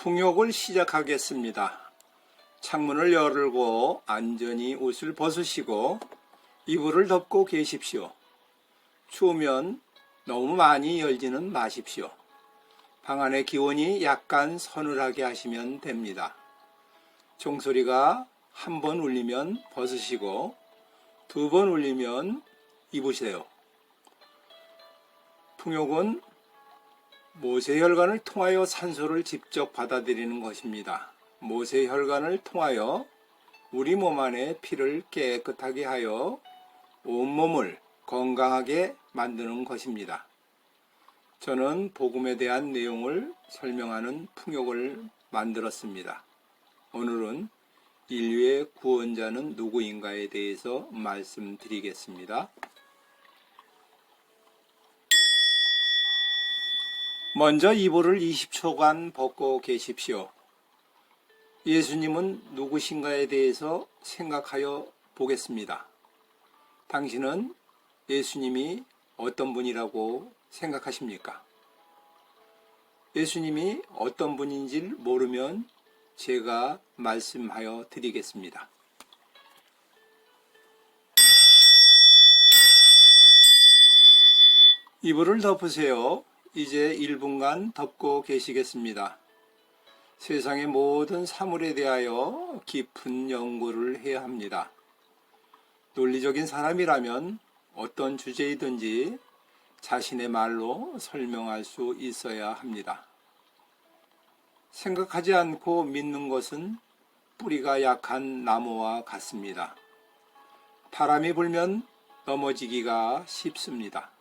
풍욕을 시작하겠습니다. 창문을 열고 안전히 옷을 벗으시고 이불을 덮고 계십시오. 추우면 너무 많이 열지는 마십시오. 방 안의 기온이 약간 서늘하게 하시면 됩니다. 종소리가 한 번 울리면 벗으시고 2번 울리면 입으세요. 풍욕은 모세혈관을 통하여 산소를 직접 받아들이는 것입니다. 모세혈관을 통하여 우리 몸 안의 피를 깨끗하게 하여 온몸을 건강하게 만드는 것입니다. 저는 복음에 대한 내용을 설명하는 풍욕을 만들었습니다. 오늘은 인류의 구원자는 누구인가에 대해서 말씀드리겠습니다. 먼저 이불을 20초간 벗고 계십시오. 예수님은 누구신가에 대해서 생각하여 보겠습니다. 당신은 예수님이 어떤 분이라고 생각하십니까? 예수님이 어떤 분인지 모르면 제가 말씀하여 드리겠습니다. 이불을 덮으세요. 이제 1분간 덮고 계시겠습니다. 세상의 모든 사물에 대하여 깊은 연구를 해야 합니다. 논리적인 사람이라면 어떤 주제이든지 자신의 말로 설명할 수 있어야 합니다. 생각하지 않고 믿는 것은 뿌리가 약한 나무와 같습니다. 바람이 불면 넘어지기가 쉽습니다.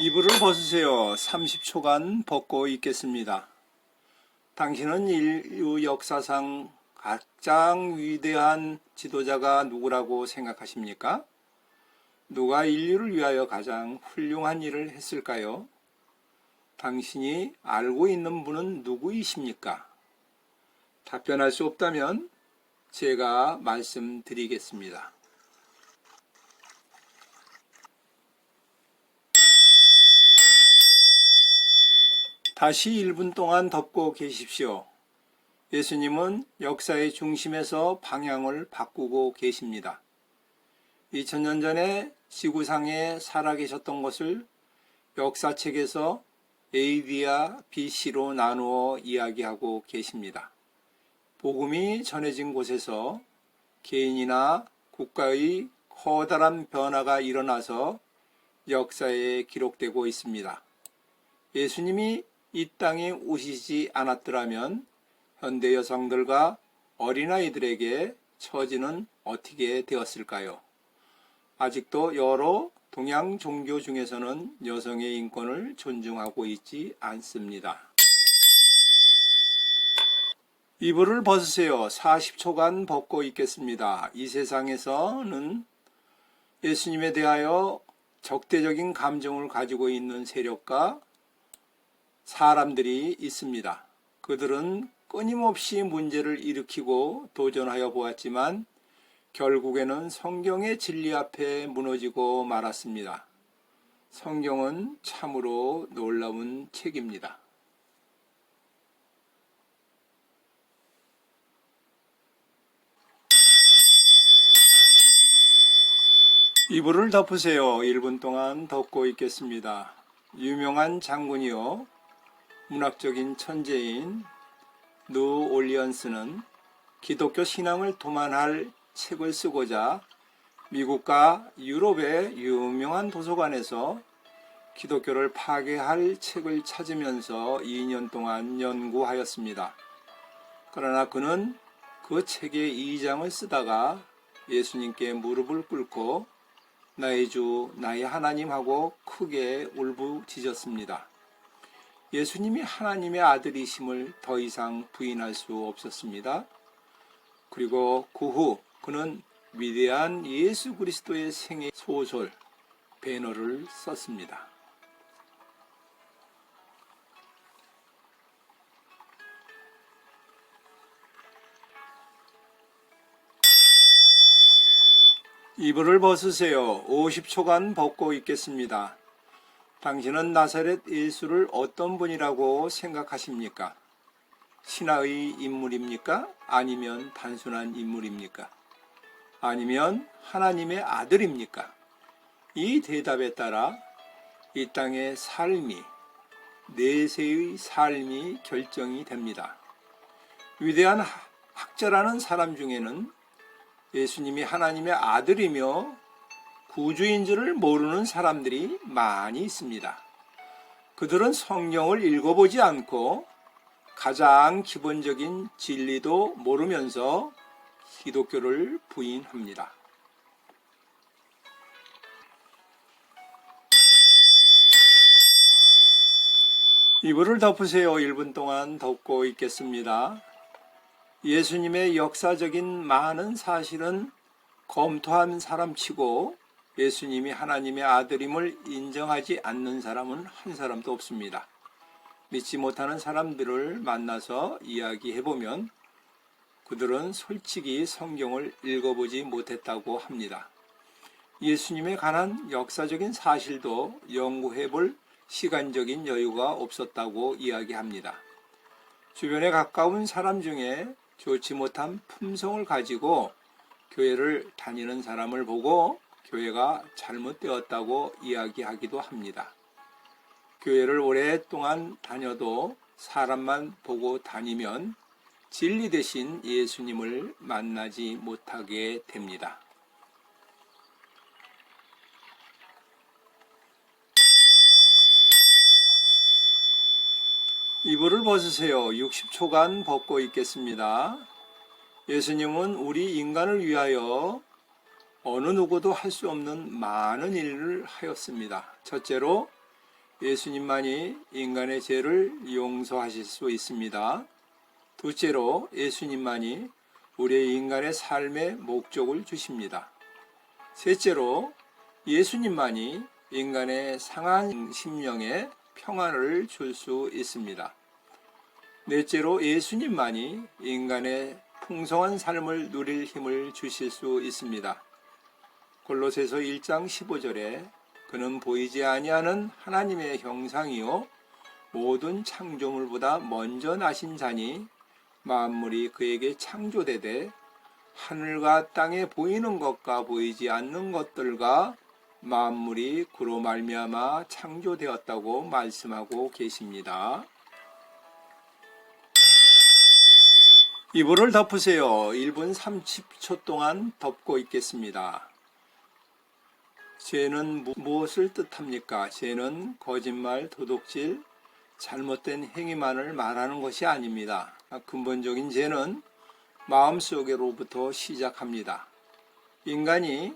이불을 벗으세요. 30초간 벗고 있겠습니다. 당신은 인류 역사상 가장 위대한 지도자가 누구라고 생각하십니까? 누가 인류를 위하여 가장 훌륭한 일을 했을까요? 당신이 알고 있는 분은 누구이십니까? 답변할 수 없다면 제가 말씀드리겠습니다. 다시 1분 동안 덮고 계십시오. 예수님은 역사의 중심에서 방향을 바꾸고 계십니다. 2000년 전에 지구상에 살아계셨던 것을 역사책에서 AD와 BC로 나누어 이야기하고 계십니다. 복음이 전해진 곳에서 개인이나 국가의 커다란 변화가 일어나서 역사에 기록되고 있습니다. 예수님이 이 땅에 오시지 않았더라면 현대 여성들과 어린아이들에게 처지는 어떻게 되었을까요? 아직도 여러 동양 종교 중에서는 여성의 인권을 존중하고 있지 않습니다. 이불을 벗으세요. 40초간 벗고 있겠습니다. 이 세상에서는 예수님에 대하여 적대적인 감정을 가지고 있는 세력과 사람들이 있습니다. 그들은 끊임없이 문제를 일으키고 도전하여 보았지만 결국에는 성경의 진리 앞에 무너지고 말았습니다. 성경은 참으로 놀라운 책입니다. 이불을 덮으세요. 1분 동안 덮고 있겠습니다. 유명한 장군이요 문학적인 천재인 뉴 올리언스는 기독교 신앙을 도만할 책을 쓰고자 미국과 유럽의 유명한 도서관에서 기독교를 파괴할 책을 찾으면서 2년 동안 연구하였습니다. 그러나 그는 그 책의 2장을 쓰다가 예수님께 무릎을 꿇고 나의 주, 나의 하나님하고 크게 울부짖었습니다. 예수님이 하나님의 아들이심을 더 이상 부인할 수 없었습니다. 그리고 그 후 그는 위대한 예수 그리스도의 생애 소설 배너를 썼습니다. 이불을 벗으세요. 50초간 벗고 있겠습니다. 당신은 나사렛 예수를 어떤 분이라고 생각하십니까? 신화의 인물입니까? 아니면 단순한 인물입니까? 아니면 하나님의 아들입니까? 이 대답에 따라 이 땅의 삶이, 내세의 삶이 결정이 됩니다. 위대한 학자라는 사람 중에는 예수님이 하나님의 아들이며 구주인 줄을 모르는 사람들이 많이 있습니다. 그들은 성경을 읽어보지 않고 가장 기본적인 진리도 모르면서 기독교를 부인합니다. 이불을 덮으세요. 1분 동안 덮고 있겠습니다. 예수님의 역사적인 많은 사실은 검토한 사람치고 예수님이 하나님의 아들임을 인정하지 않는 사람은 한 사람도 없습니다. 믿지 못하는 사람들을 만나서 이야기해보면 그들은 솔직히 성경을 읽어보지 못했다고 합니다. 예수님에 관한 역사적인 사실도 연구해볼 시간적인 여유가 없었다고 이야기합니다. 주변에 가까운 사람 중에 좋지 못한 품성을 가지고 교회를 다니는 사람을 보고 교회가 잘못되었다고 이야기하기도 합니다. 교회를 오랫동안 다녀도 사람만 보고 다니면 진리 대신 예수님을 만나지 못하게 됩니다. 이불을 벗으세요. 60초간 벗고 있겠습니다. 예수님은 우리 인간을 위하여 어느 누구도 할 수 없는 많은 일을 하였습니다. 첫째로 예수님만이 인간의 죄를 용서하실 수 있습니다. 둘째로 예수님만이 우리 인간의 삶의 목적을 주십니다. 셋째로 예수님만이 인간의 상한 심령에 평안을 줄 수 있습니다. 넷째로 예수님만이 인간의 풍성한 삶을 누릴 힘을 주실 수 있습니다. 골로새서 1장 15절에 그는 보이지 아니하는 하나님의 형상이요 모든 창조물보다 먼저 나신 자니 만물이 그에게 창조되되 하늘과 땅에 보이는 것과 보이지 않는 것들과 만물이 그로 말미암아 창조되었다고 말씀하고 계십니다. 이불을 덮으세요. 1분 30초 동안 덮고 있겠습니다. 죄는 무엇을 뜻합니까? 죄는 거짓말, 도둑질, 잘못된 행위만을 말하는 것이 아닙니다. 근본적인 죄는 마음속으로부터 시작합니다. 인간이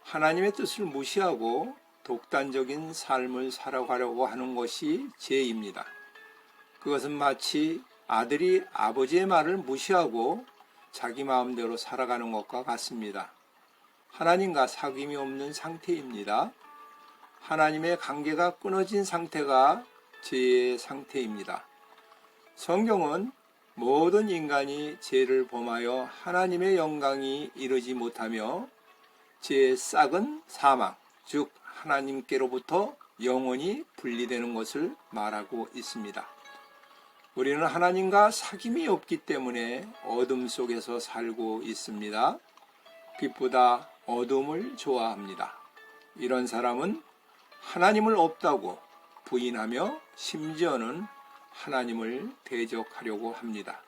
하나님의 뜻을 무시하고 독단적인 삶을 살아가려고 하는 것이 죄입니다. 그것은 마치 아들이 아버지의 말을 무시하고 자기 마음대로 살아가는 것과 같습니다. 하나님과 사귐이 없는 상태입니다. 하나님의 관계가 끊어진 상태가 죄의 상태입니다. 성경은 모든 인간이 죄를 범하여 하나님의 영광이 이르지 못하며 죄의 싹은 사망, 즉 하나님께로부터 영원히 분리되는 것을 말하고 있습니다. 우리는 하나님과 사귐이 없기 때문에 어둠 속에서 살고 있습니다. 빛보다 어둠을 좋아합니다. 이런 사람은 하나님을 없다고 부인하며 심지어는 하나님을 대적하려고 합니다.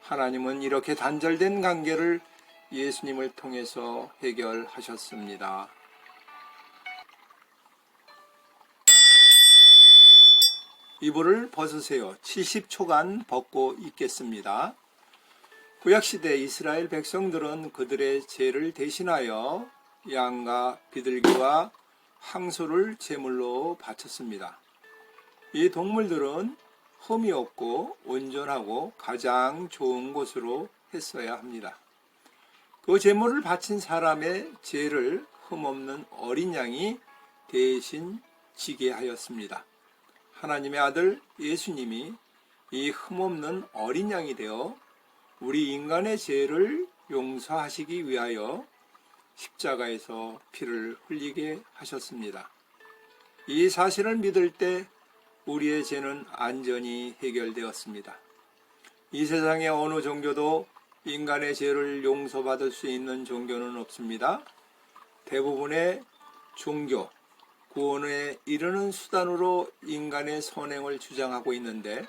하나님은 이렇게 단절된 관계를 예수님을 통해서 해결하셨습니다. 이불을 벗으세요. 70초간 벗고 있겠습니다. 구약시대 이스라엘 백성들은 그들의 죄를 대신하여 양과 비둘기와 항소를 제물로 바쳤습니다. 이 동물들은 흠이 없고 온전하고 가장 좋은 곳으로 했어야 합니다. 그 제물을 바친 사람의 죄를 흠없는 어린 양이 대신 지게 하였습니다. 하나님의 아들 예수님이 이 흠없는 어린 양이 되어 우리 인간의 죄를 용서하시기 위하여 십자가에서 피를 흘리게 하셨습니다. 이 사실을 믿을 때 우리의 죄는 안전히 해결되었습니다. 이 세상의 어느 종교도 인간의 죄를 용서받을 수 있는 종교는 없습니다. 대부분의 종교, 구원에 이르는 수단으로 인간의 선행을 주장하고 있는데,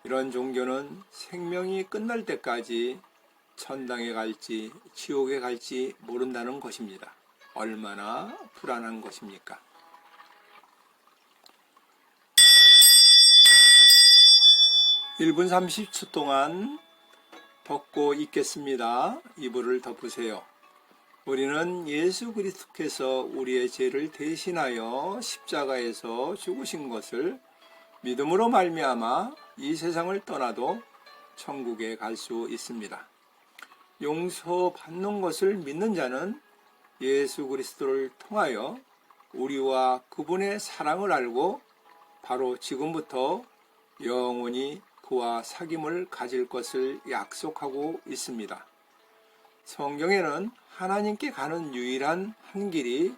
이런 종교는 생명이 끝날 때까지 천당에 갈지 지옥에 갈지 모른다는 것입니다. 얼마나 불안한 것입니까? (1분 30초) 동안 덮고 있겠습니다. 이불을 덮으세요. 우리는 예수 그리스도께서 우리의 죄를 대신하여 십자가에서 죽으신 것을 믿음으로 말미암아 이 세상을 떠나도 천국에 갈 수 있습니다. 용서받는 것을 믿는 자는 예수 그리스도를 통하여 우리와 그분의 사랑을 알고 바로 지금부터 영원히 그와 사귐을 가질 것을 약속하고 있습니다. 성경에는 하나님께 가는 유일한 한 길이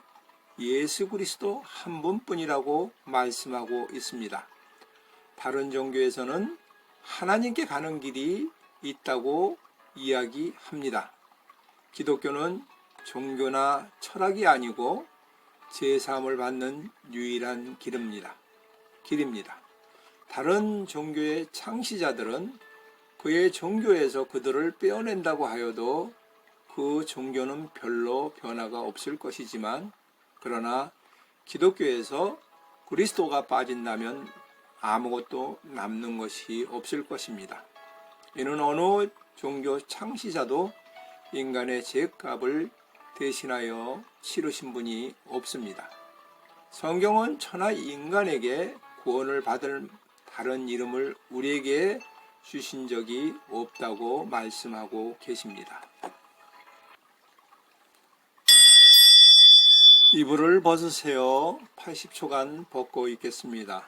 예수 그리스도 한 분뿐이라고 말씀하고 있습니다. 다른 종교에서는 하나님께 가는 길이 있다고 이야기합니다. 기독교는 종교나 철학이 아니고 제사함을 받는 유일한 길입니다. 다른 종교의 창시자들은 그의 종교에서 그들을 빼어낸다고 하여도 그 종교는 별로 변화가 없을 것이지만, 그러나 기독교에서 그리스도가 빠진다면 아무것도 남는 것이 없을 것입니다. 이는 어느 종교 창시자도 인간의 죄값을 대신하여 치르신 분이 없습니다. 성경은 천하 인간에게 구원을 받을 다른 이름을 우리에게 주신 적이 없다고 말씀하고 계십니다. 이불을 벗으세요. 80초간 벗고 있겠습니다.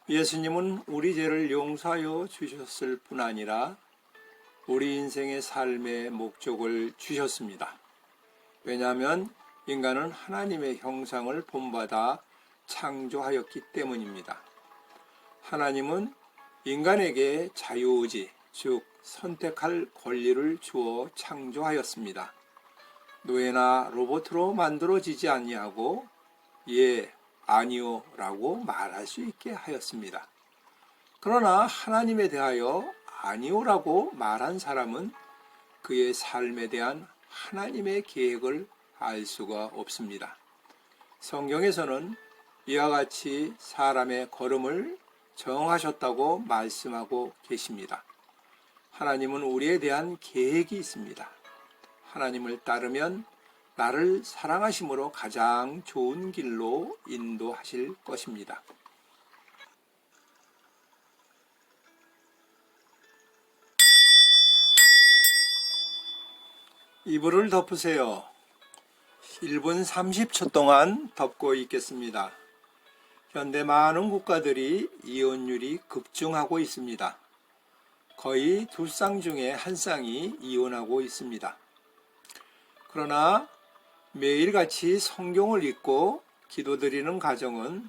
예수님은 우리 죄를 용서하여 주셨을 뿐 아니라 우리 인생의 삶의 목적을 주셨습니다. 왜냐하면 인간은 하나님의 형상을 본받아 창조하였기 때문입니다. 하나님은 인간에게 자유의지, 즉 선택할 권리를 주어 창조하였습니다. 노예나 로봇으로 만들어지지 아니하고 예, 아니요 라고 말할 수 있게 하였습니다. 그러나 하나님에 대하여 아니오라고 말한 사람은 그의 삶에 대한 하나님의 계획을 알 수가 없습니다. 성경에서는 이와 같이 사람의 걸음을 정하셨다고 말씀하고 계십니다. 하나님은 우리에 대한 계획이 있습니다. 하나님을 따르면 나를 사랑하심으로 가장 좋은 길로 인도하실 것입니다. 이불을 덮으세요. 1분 30초 동안 덮고 있겠습니다. 현대 많은 국가들이 이혼율이 급증하고 있습니다. 거의 2쌍 중에 1쌍이 이혼하고 있습니다. 그러나 매일같이 성경을 읽고 기도드리는 가정은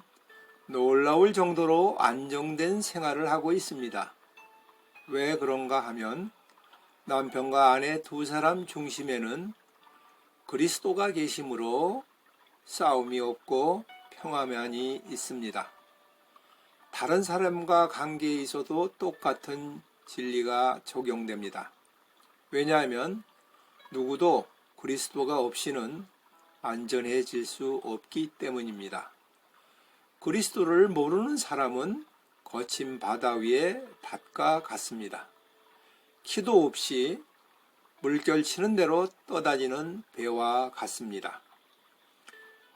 놀라울 정도로 안정된 생활을 하고 있습니다. 왜 그런가 하면 남편과 아내 두 사람 중심에는 그리스도가 계심으로 싸움이 없고 평화만이 있습니다. 다른 사람과 관계에 있어도 똑같은 진리가 적용됩니다. 왜냐하면 누구도 그리스도가 없이는 안전해질 수 없기 때문입니다. 그리스도를 모르는 사람은 거친 바다 위의 닷과 같습니다. 키도 없이 물결 치는 대로 떠다니는 배와 같습니다.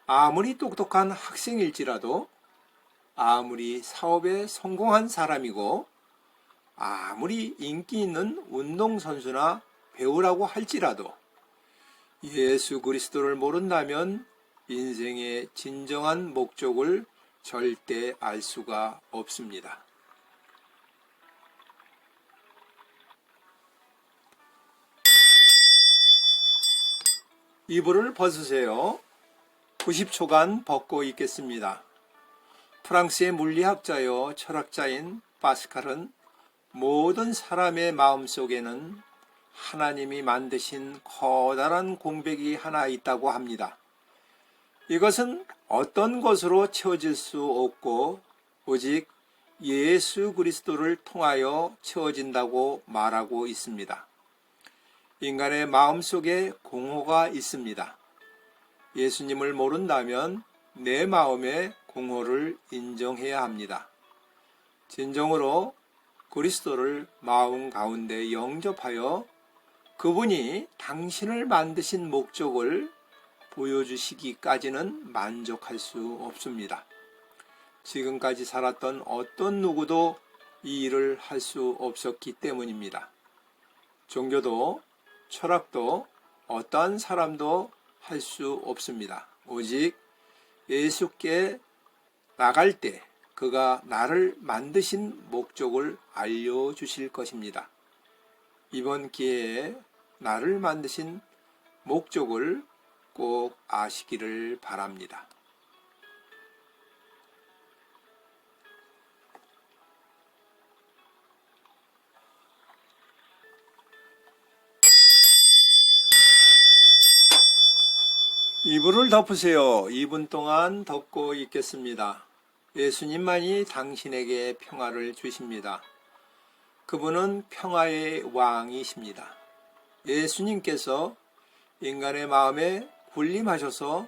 아무리 똑똑한 학생일지라도, 아무리 사업에 성공한 사람이고, 아무리 인기 있는 운동선수나 배우라고 할지라도 예수 그리스도를 모른다면 인생의 진정한 목적을 절대 알 수가 없습니다. 이불을 벗으세요. 90초간 벗고 있겠습니다. 프랑스의 물리학자요 철학자인 파스칼은 모든 사람의 마음속에는 하나님이 만드신 커다란 공백이 하나 있다고 합니다. 이것은 어떤 것으로 채워질 수 없고 오직 예수 그리스도를 통하여 채워진다고 말하고 있습니다. 인간의 마음속에 공허가 있습니다. 예수님을 모른다면 내 마음의 공허를 인정해야 합니다. 진정으로 그리스도를 마음 가운데 영접하여 그분이 당신을 만드신 목적을 보여주시기까지는 만족할 수 없습니다. 지금까지 살았던 어떤 누구도 이 일을 할 수 없었기 때문입니다. 종교도 철학도 어떠한 사람도 할 수 없습니다. 오직 예수께 나갈 때 그가 나를 만드신 목적을 알려주실 것입니다. 이번 기회에 나를 만드신 목적을 꼭 아시기를 바랍니다. 이불을 덮으세요. 2분 동안 덮고 있겠습니다. 예수님만이 당신에게 평화를 주십니다. 그분은 평화의 왕이십니다. 예수님께서 인간의 마음에 군림하셔서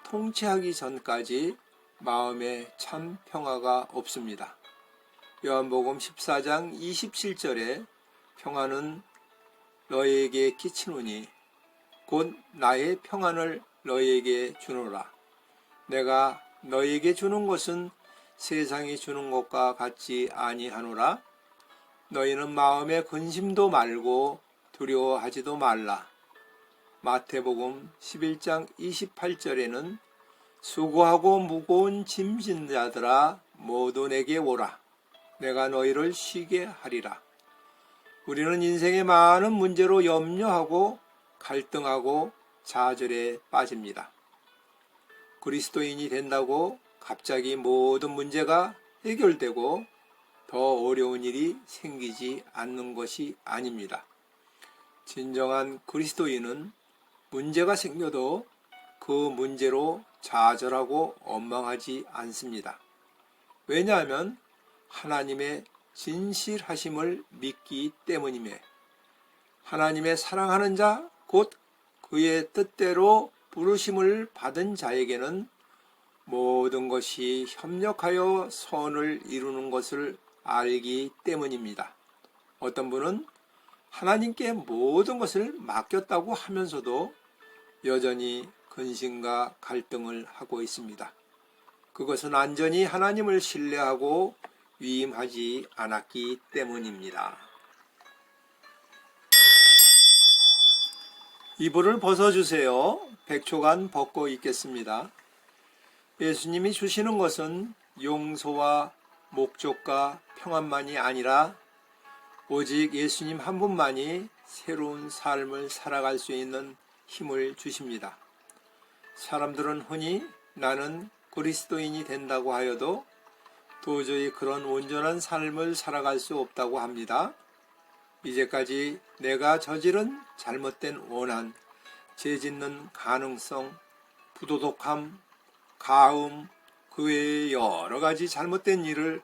통치하기 전까지 마음에 참 평화가 없습니다. 요한복음 14장 27절에 평화는 너희에게 끼치노니 곧 나의 평안을 너희에게 주노라. 내가 너희에게 주는 것은 세상이 주는 것과 같지 아니하노라. 너희는 마음에 근심도 말고 두려워하지도 말라. 마태복음 11장 28절에는 수고하고 무거운 짐진 자들아 모두 내게 오라. 내가 너희를 쉬게 하리라. 우리는 인생의 많은 문제로 염려하고 갈등하고 좌절에 빠집니다. 그리스도인이 된다고 갑자기 모든 문제가 해결되고 더 어려운 일이 생기지 않는 것이 아닙니다. 진정한 그리스도인은 문제가 생겨도 그 문제로 좌절하고 원망하지 않습니다. 왜냐하면 하나님의 진실하심을 믿기 때문이며 하나님의 사랑하는 자, 곧 그의 뜻대로 부르심을 받은 자에게는 모든 것이 협력하여 선을 이루는 것을 알기 때문입니다. 어떤 분은 하나님께 모든 것을 맡겼다고 하면서도 여전히 근심과 갈등을 하고 있습니다. 그것은 완전히 하나님을 신뢰하고 위임하지 않았기 때문입니다. 이불을 벗어주세요. 100초간 벗고 있겠습니다. 예수님이 주시는 것은 용서와 목적과 평안만이 아니라 오직 예수님 한 분만이 새로운 삶을 살아갈 수 있는 힘을 주십니다. 사람들은 흔히 나는 그리스도인이 된다고 하여도 도저히 그런 온전한 삶을 살아갈 수 없다고 합니다. 이제까지 내가 저지른 잘못된 원한, 죄짓는 가능성, 부도덕함, 가음, 그 외의 여러 가지 잘못된 일을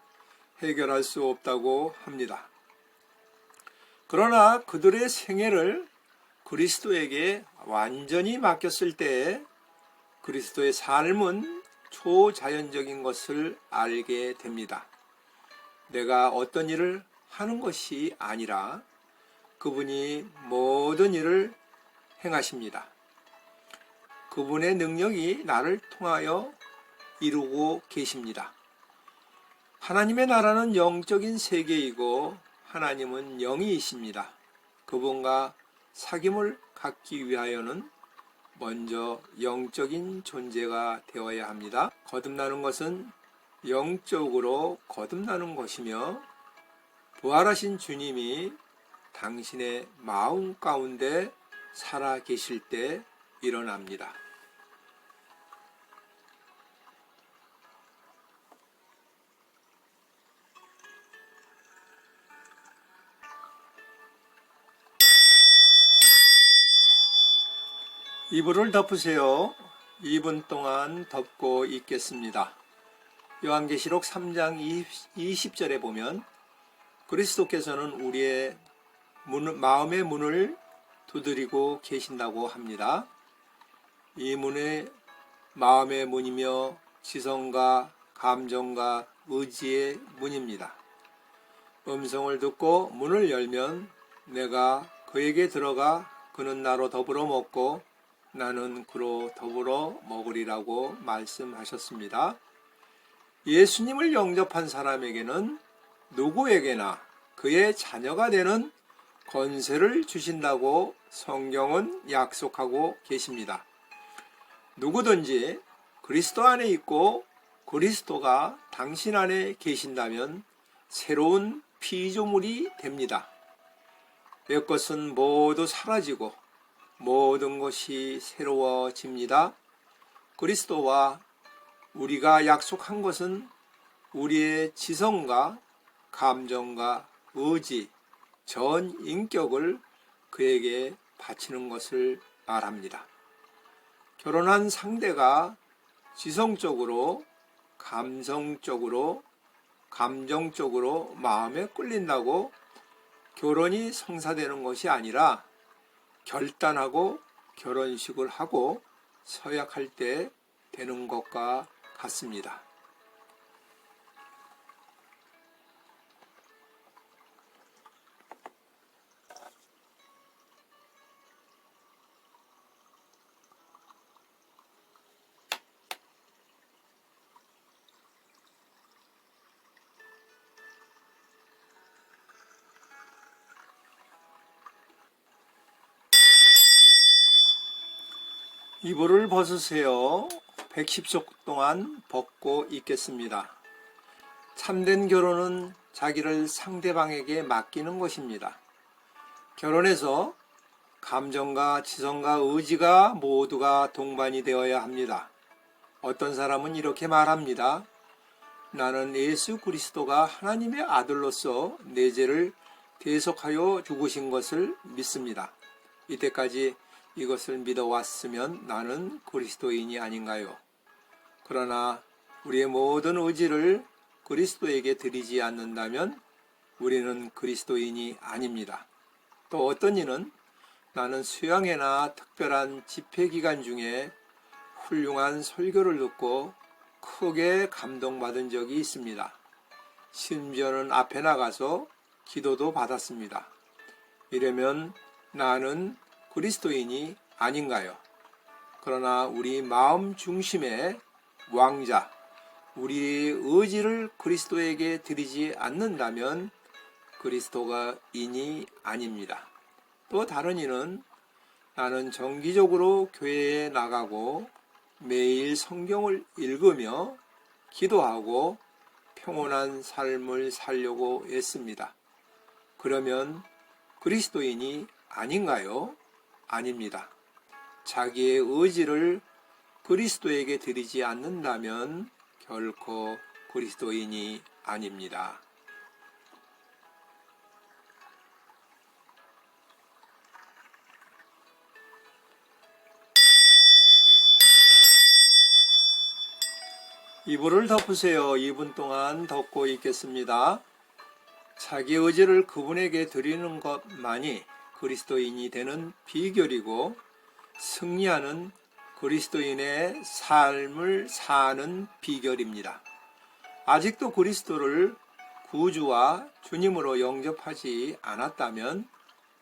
해결할 수 없다고 합니다. 그러나 그들의 생애를 그리스도에게 완전히 맡겼을 때 그리스도의 삶은 초자연적인 것을 알게 됩니다. 내가 어떤 일을 하는 것이 아니라 그분이 모든 일을 행하십니다. 그분의 능력이 나를 통하여 이루고 계십니다. 하나님의 나라는 영적인 세계이고 하나님은 영이이십니다. 그분과 사귐을 갖기 위하여는 먼저 영적인 존재가 되어야 합니다. 거듭나는 것은 영적으로 거듭나는 것이며 부활하신 주님이 당신의 마음 가운데 살아 계실 때 일어납니다. 이불을 덮으세요. 2분 동안 덮고 있겠습니다. 요한계시록 3장 20절에 보면 그리스도께서는 우리의 마음의 문을 두드리고 계신다고 합니다. 이 문의 마음의 문이며 지성과 감정과 의지의 문입니다. 음성을 듣고 문을 열면 내가 그에게 들어가 그는 나로 더불어 먹고 나는 그로 더불어 먹으리라고 말씀하셨습니다. 예수님을 영접한 사람에게는 누구에게나 그의 자녀가 되는 권세를 주신다고 성경은 약속하고 계십니다. 누구든지 그리스도 안에 있고 그리스도가 당신 안에 계신다면 새로운 피조물이 됩니다. 옛것은 모두 사라지고 모든 것이 새로워집니다. 그리스도와 우리가 약속한 것은 우리의 지성과 감정과 의지, 전 인격을 그에게 바치는 것을 말합니다. 결혼한 상대가 지성적으로, 감성적으로, 감정적으로 마음에 끌린다고 결혼이 성사되는 것이 아니라 결단하고 결혼식을 하고 서약할 때 되는 것과 같습니다. 이불을 벗으세요. 110초 동안 벗고 있겠습니다. 참된 결혼은 자기를 상대방에게 맡기는 것입니다. 결혼에서 감정과 지성과 의지가 모두가 동반이 되어야 합니다. 어떤 사람은 이렇게 말합니다. 나는 예수 그리스도가 하나님의 아들로서 내 죄를 대속하여 죽으신 것을 믿습니다. 이때까지 이것을 믿어왔으면 나는 그리스도인이 아닌가요? 그러나 우리의 모든 의지를 그리스도에게 드리지 않는다면 우리는 그리스도인이 아닙니다. 또 어떤 이는 나는 수양회나 특별한 집회기간 중에 훌륭한 설교를 듣고 크게 감동받은 적이 있습니다. 심지어는 앞에 나가서 기도도 받았습니다. 이러면 나는 그리스도인이 아닌가요? 그러나 우리 마음 중심의 왕자, 우리의 의지를 그리스도에게 드리지 않는다면 그리스도가 인이 아닙니다. 또 다른 이는 나는 정기적으로 교회에 나가고 매일 성경을 읽으며 기도하고 평온한 삶을 살려고 애씁니다. 그러면 그리스도인이 아닌가요? 아닙니다. 자기의 의지를 그리스도에게 드리지 않는다면 결코 그리스도인이 아닙니다. 이불을 덮으세요. 2분 동안 덮고 있겠습니다. 자기 의지를 그분에게 드리는 것만이 그리스도인이 되는 비결이고 승리하는 그리스도인의 삶을 사는 비결입니다. 아직도 그리스도를 구주와 주님으로 영접하지 않았다면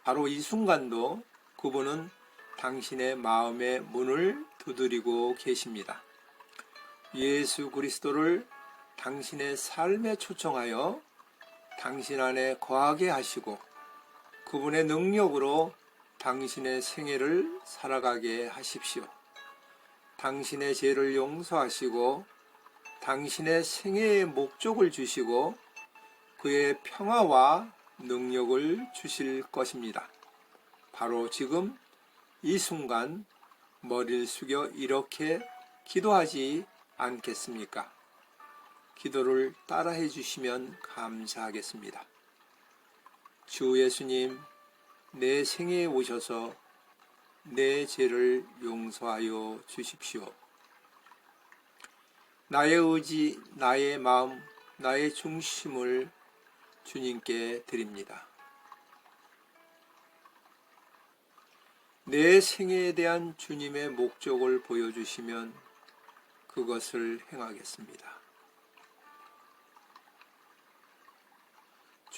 바로 이 순간도 그분은 당신의 마음의 문을 두드리고 계십니다. 예수 그리스도를 당신의 삶에 초청하여 당신 안에 거하게 하시고 그분의 능력으로 당신의 생애를 살아가게 하십시오. 당신의 죄를 용서하시고 당신의 생애의 목적을 주시고 그의 평화와 능력을 주실 것입니다. 바로 지금 이 순간 머리를 숙여 이렇게 기도하지 않겠습니까? 기도를 따라해 주시면 감사하겠습니다. 주 예수님, 내 생애에 오셔서 내 죄를 용서하여 주십시오. 나의 의지, 나의 마음, 나의 중심을 주님께 드립니다. 내 생애에 대한 주님의 목적을 보여주시면 그것을 행하겠습니다.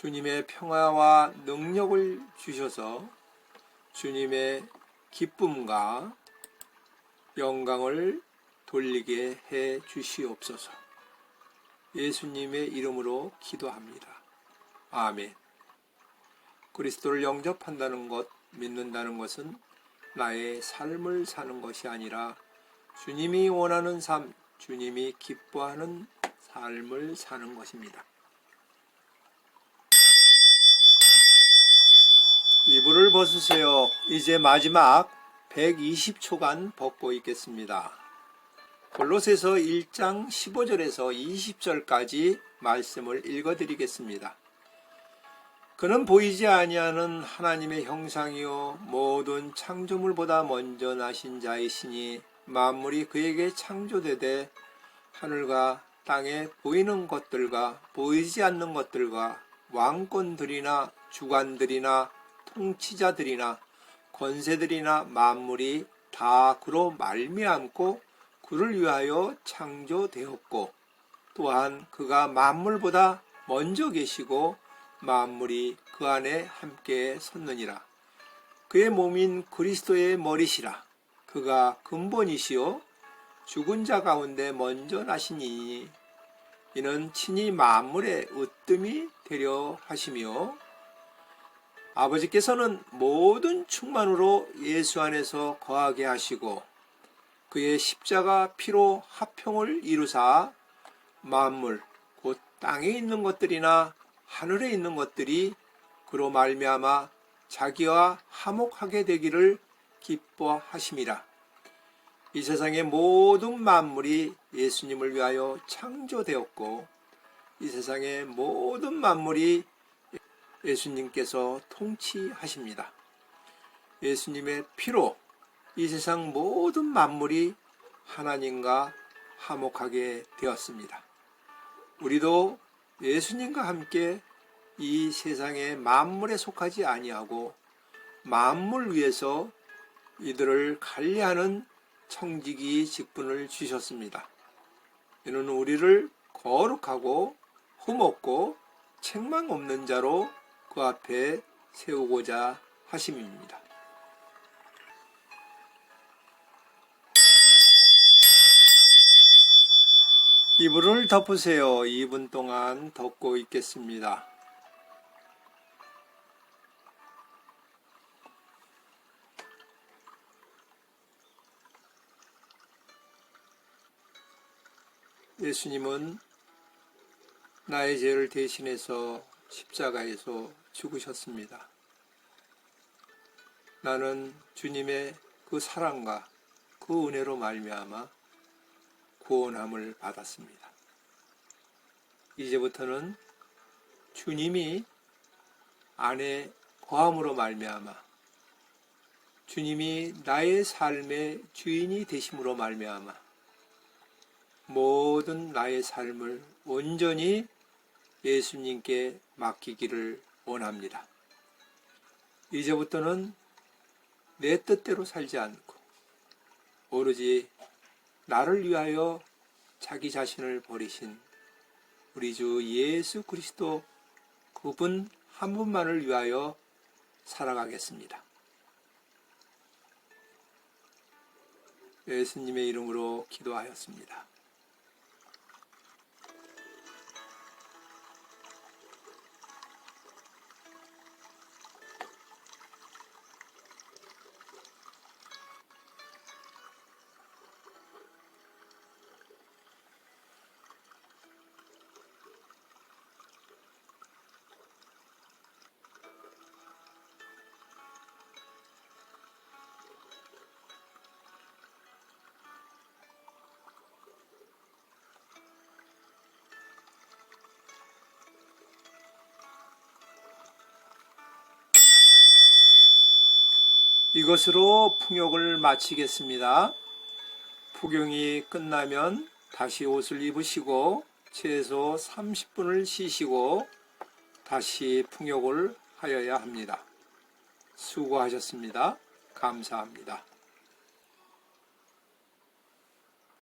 주님의 평화와 능력을 주셔서 주님의 기쁨과 영광을 돌리게 해 주시옵소서. 예수님의 이름으로 기도합니다. 아멘. 그리스도를 영접한다는 것, 믿는다는 것은 나의 삶을 사는 것이 아니라 주님이 원하는 삶, 주님이 기뻐하는 삶을 사는 것입니다. 이불을 벗으세요. 이제 마지막 120초간 벗고 있겠습니다. 골로새서 1장 15절에서 20절까지 말씀을 읽어드리겠습니다. 그는 보이지 아니하는 하나님의 형상이요 모든 창조물보다 먼저 나신 자이시니 만물이 그에게 창조되되 하늘과 땅에 보이는 것들과 보이지 않는 것들과 왕권들이나 주관들이나 통치자들이나 권세들이나 만물이 다 그로 말미암고 그를 위하여 창조되었고 또한 그가 만물보다 먼저 계시고 만물이 그 안에 함께 섰느니라. 그의 몸인 그리스도의 머리시라. 그가 근본이시요 죽은 자 가운데 먼저 나시니 이는 친히 만물의 으뜸이 되려 하시며 아버지께서는 모든 충만으로 예수 안에서 거하게 하시고 그의 십자가 피로 화평을 이루사 만물 곧 땅에 있는 것들이나 하늘에 있는 것들이 그로 말미암아 자기와 화목하게 되기를 기뻐하심이라. 이 세상의 모든 만물이 예수님을 위하여 창조되었고 이 세상의 모든 만물이 예수님께서 통치하십니다. 예수님의 피로 이 세상 모든 만물이 하나님과 화목하게 되었습니다. 우리도 예수님과 함께 이 세상의 만물에 속하지 아니하고 만물 위에서 이들을 관리하는 청지기 직분을 주셨습니다. 이는 우리를 거룩하고 흠없고 책망 없는 자로 그 앞에 세우고자 하심입니다. 이불을 덮으세요. 2분 동안 덮고 있겠습니다. 예수님은 나의 죄를 대신해서 십자가에서 죽으셨습니다. 나는 주님의 그 사랑과 그 은혜로 말미암아 구원함을 받았습니다. 이제부터는 주님이 안에 거함으로 말미암아 주님이 나의 삶의 주인이 되심으로 말미암아 모든 나의 삶을 온전히 예수님께 맡기기를 원합니다. 이제부터는 내 뜻대로 살지 않고 오로지 나를 위하여 자기 자신을 버리신 우리 주 예수 그리스도 그분 한 분만을 위하여 살아가겠습니다. 예수님의 이름으로 기도하였습니다. 이것으로 풍욕을 마치겠습니다. phục용이 끝나면 다시 옷을 입으시고 최소 30분을 쉬시고 다시 풍욕을 하여야 합니다. 수고하셨습니다. 감사합니다.